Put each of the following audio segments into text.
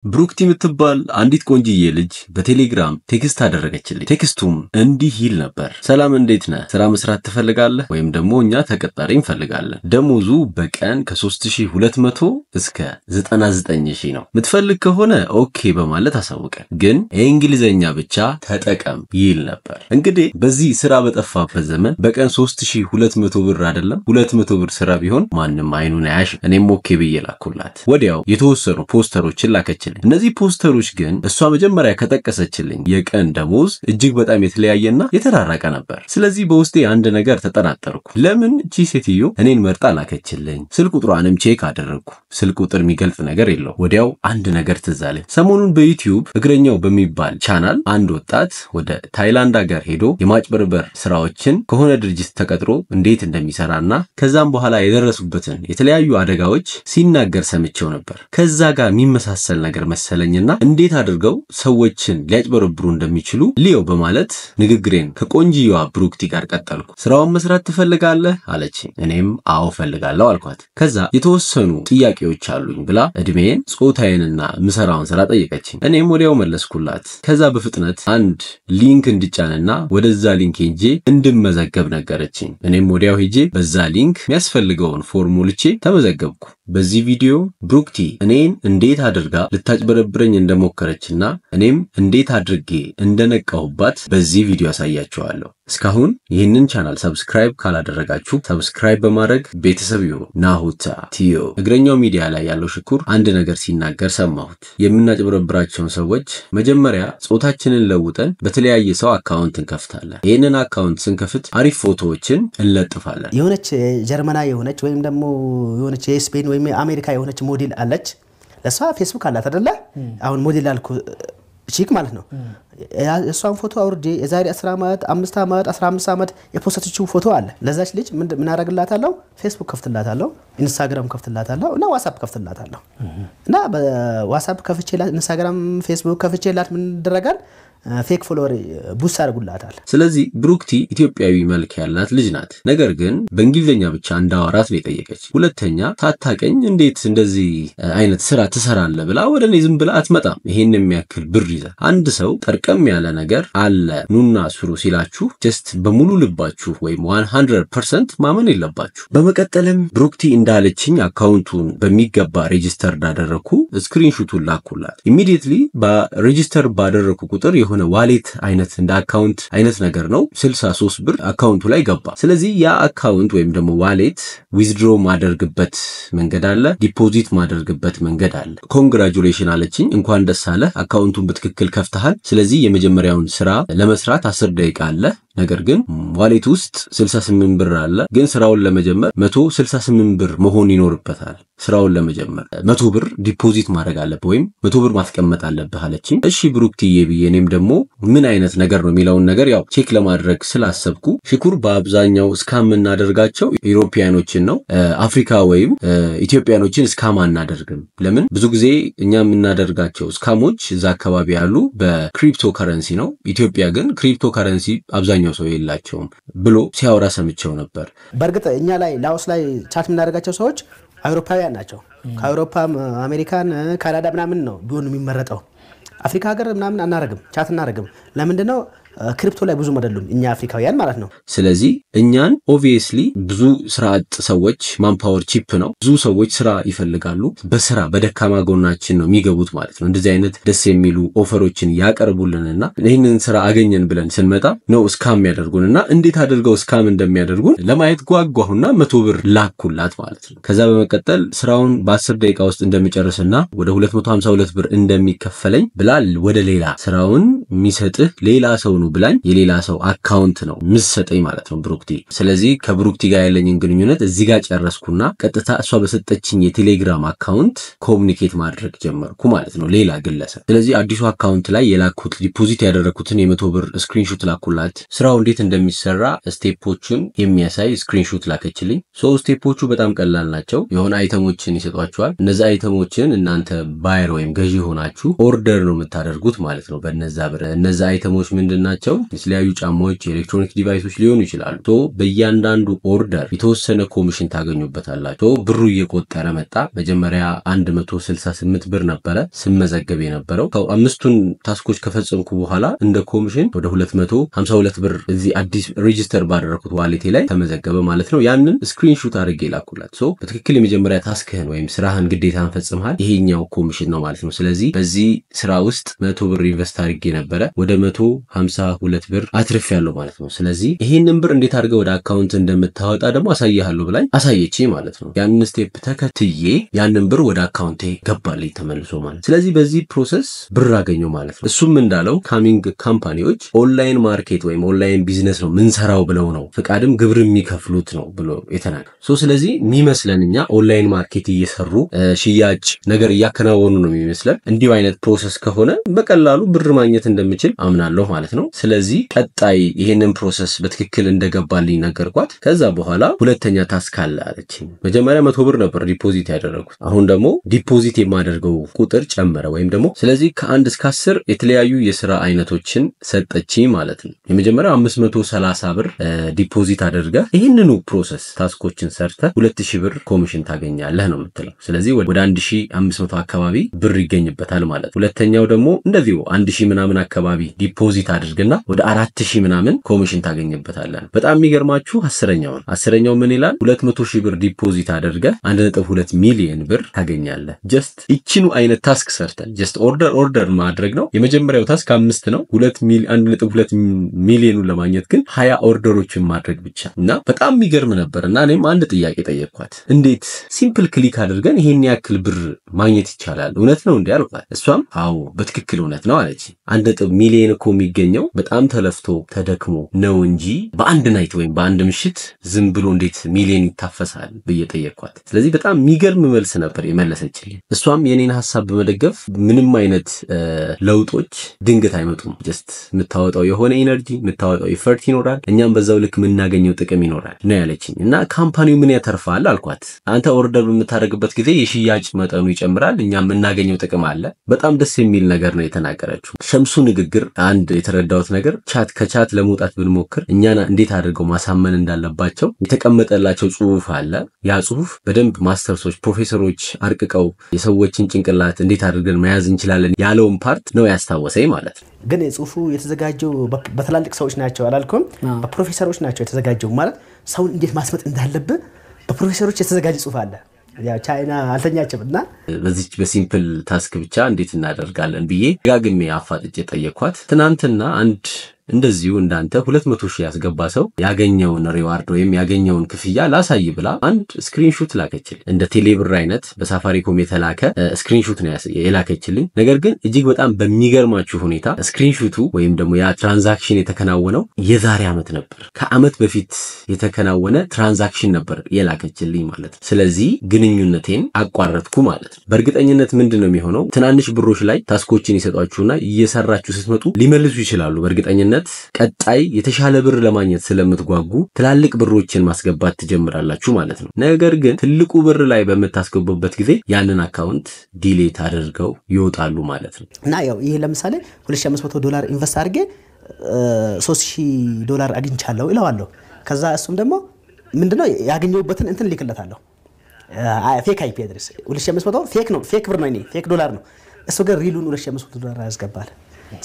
ብሩክቲ የምትባል አንዲት ቆንጂዬ ልጅ በቴሌግራም ቴክስት አደረገችልኝ። ቴክስቱም እንዲህ ይል ነበር። ሰላም እንዴት ነህ? ስራ መስራት ትፈልጋለህ? ወይም ደግሞ እኛ ተቀጣሪ እንፈልጋለን። ደሞዙ በቀን ከ3200 እስከ 99000 ነው። ምትፈልግ ከሆነ ኦኬ በማለት አሳውቀን፣ ግን እንግሊዘኛ ብቻ ተጠቀም ይል ነበር። እንግዲህ በዚህ ስራ በጠፋበት ዘመን በቀን 3200 ብር አይደለም 200 ብር ስራ ቢሆን ማንም አይኑን አያሽ። እኔም ኦኬ ብዬ ላኩላት። ወዲያው የተወሰኑ ፖስተሮችን ላከች። እነዚህ ፖስተሮች ግን እሷ መጀመሪያ ከተቀሰችልኝ የቀን ደሞዝ እጅግ በጣም የተለያየና የተራራቀ ነበር። ስለዚህ በውስጤ አንድ ነገር ተጠራጠርኩ። ለምን እቺ ሴትዮ እኔን መርጣ ላከችልኝ? ስልክ ቁጥሯንም ቼክ አደረግኩ። ስልክ ቁጥር የሚገልጽ ነገር የለው። ወዲያው አንድ ነገር ትዝ አለኝ። ሰሞኑን በዩቲዩብ እግረኛው በሚባል ቻናል አንድ ወጣት ወደ ታይላንድ ሀገር ሄዶ የማጭበርበር ስራዎችን ከሆነ ድርጅት ተቀጥሮ እንዴት እንደሚሰራና ከዛም በኋላ የደረሱበትን የተለያዩ አደጋዎች ሲናገር ሰምቼው ነበር። ከዛ ጋር የሚመሳሰል ነገር መሰለኝና እንዴት አድርገው ሰዎችን ሊያጭበረብሩ እንደሚችሉ ሊዮ በማለት ንግግሬን ከቆንጂዋ ብሩክቲ ጋር ቀጠልኩ። ስራውን መስራት ትፈልጋለህ አለችኝ። እኔም አዎ ፈልጋለሁ አልኳት። ከዛ የተወሰኑ ጥያቄዎች አሉኝ ብላ እድሜን፣ ጾታዬንና ምሰራውን ስራ ጠየቀችኝ። እኔም ወዲያው መለስኩላት። ከዛ በፍጥነት አንድ ሊንክ እንድጫንና ወደዛ ሊንክ ሄጄ እንድመዘገብ ነገረችኝ። እኔም ወዲያው ሄጄ በዛ ሊንክ የሚያስፈልገውን ፎርም ሞልቼ ተመዘገብኩ። በዚህ ቪዲዮ ብሩክቲ እኔን እንዴት አድርጋ ልታጭበረብረኝ እንደሞከረችና እኔም እንዴት አድርጌ እንደነቃሁባት በዚህ ቪዲዮ አሳያችኋለሁ። እስካሁን ይህንን ቻናል ሰብስክራይብ ካላደረጋችሁ ሰብስክራይብ በማድረግ ቤተሰብ ይሁኑ። ናሁታ ቲዮ እግረኛው ሚዲያ ላይ ያለው ሽኩር አንድ ነገር ሲናገር ሰማሁት። የምናጭበረብራቸውን ሰዎች መጀመሪያ ጾታችንን ለውጠን በተለያየ ሰው አካውንት እንከፍታለን። ይህንን አካውንት ስንከፍት አሪፍ ፎቶዎችን እንለጥፋለን። የሆነች ጀርመናዊ የሆነች ወይም ደግሞ የሆነች የስፔን ወይም የአሜሪካ የሆነች ሞዴል አለች። ለሷ ፌስቡክ አላት አይደለ? አሁን ሞዴል አልኩ ቺክ ማለት ነው። እሷን ፎቶ አውርጄ የዛሬ 10 ዓመት 5 ዓመት 15 ዓመት የፖስተችው ፎቶ አለ። ለዛች ልጅ ምን አደርግላታለሁ? ፌስቡክ ከፍትላታለሁ፣ ኢንስታግራም ከፍትላታለሁ እና ዋትስአፕ ከፍትላታለሁ። እና በዋትስአፕ ከፍቼላት ኢንስታግራም ፌስቡክ ከፍቼላት ምን ይደረጋል? ፌክ ፎሎወር ቡስ አድርጉላታል። ስለዚህ ብሩክቲ ኢትዮጵያዊ መልክ ያላት ልጅ ናት። ነገር ግን በእንግሊዘኛ ብቻ እንዳወራት ነው የጠየቀች። ሁለተኛ ታታቀኝ እንዴት እንደዚህ አይነት ስራ ትሰራለህ ብላ ወደኔ ዝም ብላ አትመጣም። ይሄን የሚያክል ብር ይዘ አንድ ሰው ጠርቀም ያለ ነገር አለ ኑና ስሩ ሲላችሁ ጀስት በሙሉ ልባችሁ ወይም 100% ማመን የለባችሁ። በመቀጠልም ብሩክቲ እንዳለችኝ አካውንቱን በሚገባ ሬጂስተር እንዳደረኩ ስክሪንሾቱን ላኩላት። ኢሚዲየትሊ በሬጂስተር ባደረኩ ቁጥር የሆነ ዋሌት አይነት እንደ አካውንት አይነት ነገር ነው 63 ብር አካውንቱ ላይ ገባ። ስለዚህ ያ አካውንት ወይም ደግሞ ዋሌት ዊዝድሮ ማደርግበት መንገድ አለ፣ ዲፖዚት ማደርግበት መንገድ አለ። ኮንግራቹሌሽን አለችኝ። እንኳን ደስ አለ፣ አካውንቱን በትክክል ከፍተሃል። ስለዚህ የመጀመሪያውን ስራ ለመስራት 10 ደቂቃ አለ። ነገር ግን ዋሌት ውስጥ 68 ብር አለ። ግን ስራውን ለመጀመር 168 ብር መሆን ይኖርበታል። ስራውን ለመጀመር 100 ብር ዲፖዚት ማድረግ አለብህ ወይም 100 ብር ማስቀመጥ አለብህ አለችኝ። እሺ ብሩክቲዬ ብዬ እኔም ደግሞ ምን አይነት ነገር ነው የሚለውን ነገር ያው ቼክ ለማድረግ ስላሰብኩ ሽኩር በአብዛኛው ስካም እናደርጋቸው ኢሮፒያኖችን ነው። አፍሪካ ወይም ኢትዮጵያኖችን ስካም አናደርግም። ለምን? ብዙ ጊዜ እኛ የምናደርጋቸው ስካሞች እዛ አካባቢ ያሉ በክሪፕቶ ከረንሲ ነው። ኢትዮጵያ ግን ክሪፕቶ ከረንሲ አብዛኛው ሰው የላቸውም ብሎ ሲያወራ ሰምቼው ነበር። በርግጥ እኛ ላይ ላኦስ ላይ ቻት የምናደርጋቸው ሰዎች አውሮፓውያን ናቸው። ከአውሮፓ አሜሪካን፣ ካናዳ ምናምን ነው ቢሆን የሚመረጠው። አፍሪካ ሀገር ምናምን አናረግም፣ ቻት እናረግም። ለምንድነው? ክሪፕቶ ላይ ብዙ አይደሉም እኛ አፍሪካውያን ማለት ነው። ስለዚህ እኛን ኦብቪየስሊ ብዙ ስራ አጥ ሰዎች ማንፓወር ቺፕ ነው። ብዙ ሰዎች ስራ ይፈልጋሉ። በስራ በደካማ ጎናችን ነው የሚገቡት ማለት ነው። እንደዚህ አይነት ደስ የሚሉ ኦፈሮችን ያቀርቡልንና ይህንን ስራ አገኘን ብለን ስንመጣ ነው ስካም ያደርጉንና እንዴት አድርገው ስካም እንደሚያደርጉን ለማየት ጓጓሁና 100 ብር ላኩላት ማለት ነው። ከዛ በመቀጠል ስራውን በ10 ደቂቃ ውስጥ እንደሚጨርስና ወደ 252 ብር እንደሚከፈለኝ ብላል ወደ ሌላ ስራውን የሚሰጥህ ሌላ ሰው ነው ብላኝ የሌላ ሰው አካውንት ነው ምሰጠኝ ማለት ነው ብሩክቲ። ስለዚህ ከብሩክቲ ጋር ያለኝን ግንኙነት እዚህ ጋር ጨረስኩና ቀጥታ እሷ በሰጠችኝ የቴሌግራም አካውንት ኮሙኒኬት ማድረግ ጀመርኩ ማለት ነው ሌላ ግለሰብ። ስለዚህ አዲሱ አካውንት ላይ የላኩት ዲፖዚት ያደረኩትን የ100 ብር ስክሪንሾት ላኩላት። ስራው እንዴት እንደሚሰራ ስቴፖችን የሚያሳይ ስክሪንሾት ላከችልኝ። ስቴፖቹ በጣም ቀላል ናቸው። የሆነ አይተሞችን ይሰጧቸዋል። እነዛ አይተሞችን እናንተ ባየር ወይም ገዢ ሆናችሁ ኦርደር ነው የምታደርጉት ማለት ነው በእነዛ ብር። እነዛ አይተሞች ምንድን ያዘዝናቸው የተለያዩ ጫማዎች ኤሌክትሮኒክ ዲቫይሶች ሊሆኑ ይችላሉ ሶ በእያንዳንዱ ኦርደር የተወሰነ ኮሚሽን ታገኙበታላችሁ ብሩ እየቆጠረ መጣ መጀመሪያ 168 ብር ነበረ ስመዘገብ የነበረው አምስቱን ታስኮች ከፈጸምኩ በኋላ እንደ ኮሚሽን ወደ 252 ብር እዚህ አዲስ ሬጂስተር ባደረኩት ዋሌቴ ላይ ተመዘገበ ማለት ነው ያንን ስክሪንሾት አድርጌ ላኩላት ሶ በትክክል የመጀመሪያ ታስክህን ወይም ስራህን ግዴታን ፈጽመሃል ይሄኛው ኮሚሽን ነው ማለት ነው ስለዚህ በዚህ ስራ ውስጥ 100 ብር ኢንቨስት አድርጌ ነበረ ወደ 152 ብር አትርፌያለሁ ማለት ነው ስለዚህ ይሄንን ብር እንዴት አድርገህ ወደ አካውንት እንደምታወጣ ደግሞ አሳይሃለሁ ብላኝ አሳየችኝ ማለት ነው ያንን ስቴፕ ተከትዬ ያንን ብር ወደ አካውንቴ ገባልኝ ተመልሶ ማለት ስለዚህ በዚህ ፕሮሰስ ብር አገኘው ማለት ነው እሱም እንዳለው ካሚንግ ካምፓኒዎች ኦንላይን ማርኬት ወይም ኦንላይን ቢዝነስ ነው ምን ሰራው ብለው ነው ፍቃድም ግብር የሚከፍሉት ነው ብሎ የተናገረ ሶ ስለዚህ የሚመስለንኛ ኦንላይን ማርኬት እየሰሩ ሽያጭ ነገር እያከናወኑ ነው የሚመስለን እንዲሁ አይነት ፕሮሰስ ከሆነ በቀላሉ ብር ማግኘት እንደምችል አምናለሁ ማለት ነው ስለዚህ ቀጣይ ይሄንን ፕሮሰስ በትክክል እንደገባልኝ ነገርኳት ከዛ በኋላ ሁለተኛ ታስክ አለ አለችኝ መጀመሪያ 100 ብር ነበር ዲፖዚት ያደረኩት አሁን ደግሞ ዲፖዚት የማደርገው ቁጥር ጨመረ ወይም ደግሞ ስለዚህ ከ1 እስከ 10 የተለያዩ የሥራ አይነቶችን ሰጠችኝ ማለት ነው የመጀመሪያው 530 ብር ዲፖዚት አድርጋ ይሄንኑ ፕሮሰስ ታስኮችን ሰርተ 2000 ብር ኮሚሽን ታገኛለህ ነው የምትለው ስለዚህ ወደ 1500 አካባቢ ብር ይገኝበታል ማለት ሁለተኛው ደግሞ እንደዚሁ 1000 ምናምን አካባቢ ዲፖዚት አድርግና ወደ 4000 ምናምን ኮሚሽን ታገኝበታለህ በጣም የሚገርማችሁ 10ኛው ምን ይላል 200,000 ብር ዲፖዚት አድርገ 1.2 ሚሊዮን ብር ታገኛለህ ጀስት እቺኑ አይነት ታስክ ሰርተን ጀስት ኦርደር ማድረግ ነው የመጀመሪያው ታስክ 5 ነው 1.2 ሚሊዮኑን ለማግኘት ግን 20 ኦርደሮችን ማድረግ ብቻ እና በጣም የሚገርም ነበርና እኔም አንድ ጥያቄ ጠየቅኳት እንዴት ሲምፕል ክሊክ አድርገን ይሄን ያክል ብር ማግኘት ይቻላል እውነት ነው እንዴ አልኳት እሷም አዎ በትክክል እውነት ነው አለች 1 ሚሊዮን እኮ የሚገኘው በጣም ተለፍቶ ተደክሞ ነው እንጂ በአንድ ናይት ወይም በአንድ ምሽት ዝም ብሎ እንዴት ሚሊዮን ይታፈሳል በየጠየቅኳት ስለዚህ በጣም የሚገርም መልስ ነበር የመለሰችልኝ እሷም የኔን ሐሳብ በመደገፍ ምንም አይነት ለውጦች ድንገት አይመጡም ጀስት የምታወጣው የሆነ ኢነርጂ የምታወጣው ኢፈርት ይኖራል እኛም በዛው ልክ የምናገኘው ጥቅም ይኖራል ነው ያለችኝ እና ካምፓኒው ምን ያተርፋል አልኳት አንተ ኦርደር በምታደርግበት ጊዜ የሽያጭ መጠኑ ይጨምራል እኛም የምናገኘው ጥቅም አለ በጣም ደስ የሚል ነገር ነው የተናገረችው ሸምሱ ንግግር አንድ የተረዳሁት ነገር ከቻት ለመውጣት ብንሞክር እኛና እንዴት አድርገው ማሳመን እንዳለባቸው የተቀመጠላቸው ጽሁፍ አለ ያ ጽሁፍ በደንብ ማስተርሶች ፕሮፌሰሮች አርቅቀው የሰዎችን ጭንቅላት እንዴት አድርገን መያዝ እንችላለን ያለውን ፓርት ነው ያስታወሰኝ ማለት ነው ግን ጽሁፉ የተዘጋጀው በትላልቅ ሰዎች ናቸው አላልኩም በፕሮፌሰሮች ናቸው የተዘጋጀው ማለት ሰው እንዴት ማስመጥ እንዳለበት በፕሮፌሰሮች የተዘጋጀ ጽሁፍ አለ ያ ቻይና አልተኛችምና በዚህ በሲምፕል ታስክ ብቻ እንዴት እናደርጋለን ብዬ ጋግሜ አፋጥጬ ጠየቅኳት ትናንትና አንድ እንደዚሁ እንዳንተ 200,000 ያስገባ ሰው ያገኘውን ሪዋርድ ወይም ያገኘውን ክፍያ ላሳይ ብላ አንድ ስክሪንሾት ላከችልኝ እንደ ቴሌብር አይነት በሳፋሪኮም የተላከ ስክሪንሾት ነው የላከችልኝ ነገር ግን እጅግ በጣም በሚገርማችሁ ሁኔታ ስክሪንሾቱ ወይም ደግሞ ያ ትራንዛክሽን የተከናወነው የዛሬ ዓመት ነበር ከዓመት በፊት የተከናወነ ትራንዛክሽን ነበር የላከችልኝ ማለት ነው ስለዚህ ግንኙነቴን አቋረጥኩ ማለት ነው በእርግጠኝነት ምንድነው የሚሆነው ትናንሽ ብሮች ላይ ታስኮችን ይሰጧችሁና እየሰራችሁ ስትመጡ ሊመልሱ ይችላሉ በእርግጠኝነት ቀጣይ የተሻለ ብር ለማግኘት ስለምትጓጉ ትላልቅ ብሮችን ማስገባት ትጀምራላችሁ ማለት ነው ነገር ግን ትልቁ ብር ላይ በመታስገቡበት ጊዜ ያንን አካውንት ዲሌት አድርገው ይወጣሉ ማለት ነው እና ያው ይሄ ለምሳሌ $2500 ኢንቨስት አድርጌ $3000 አግኝቻለሁ ይላዋለሁ ከዛ እሱም ደግሞ ምንድነው ያገኘውበትን እንትን ልክለታለሁ ፌክ አይፒ አድሬስ 2500 ፌክ ነው ፌክ ብር ነው እኔ ፌክ ዶላር ነው እሱ ጋር ሪሉን $2500 ያስገባል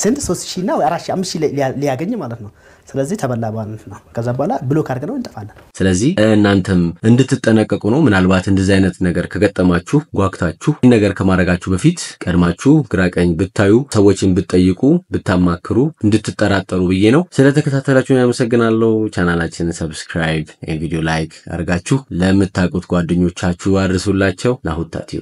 ስንት 3000 እና 4000 5000 ሊያገኝ ማለት ነው ስለዚህ ተበላ ማለት ነው ከዛ በኋላ ብሎክ አድርገው እንጠፋለን ስለዚህ እናንተም እንድትጠነቀቁ ነው ምናልባት እንደዚህ አይነት ነገር ከገጠማችሁ ጓግታችሁ ነገር ከማድረጋችሁ በፊት ቀድማችሁ ግራቀኝ ብታዩ ሰዎችን ብትጠይቁ ብታማክሩ እንድትጠራጠሩ ብዬ ነው ስለተከታተላችሁ ያመሰግናለሁ ቻናላችንን ሰብስክራይብ ቪዲዮ ላይክ አድርጋችሁ ለምታውቁት ጓደኞቻችሁ አድርሱላቸው ናሁታቲዩ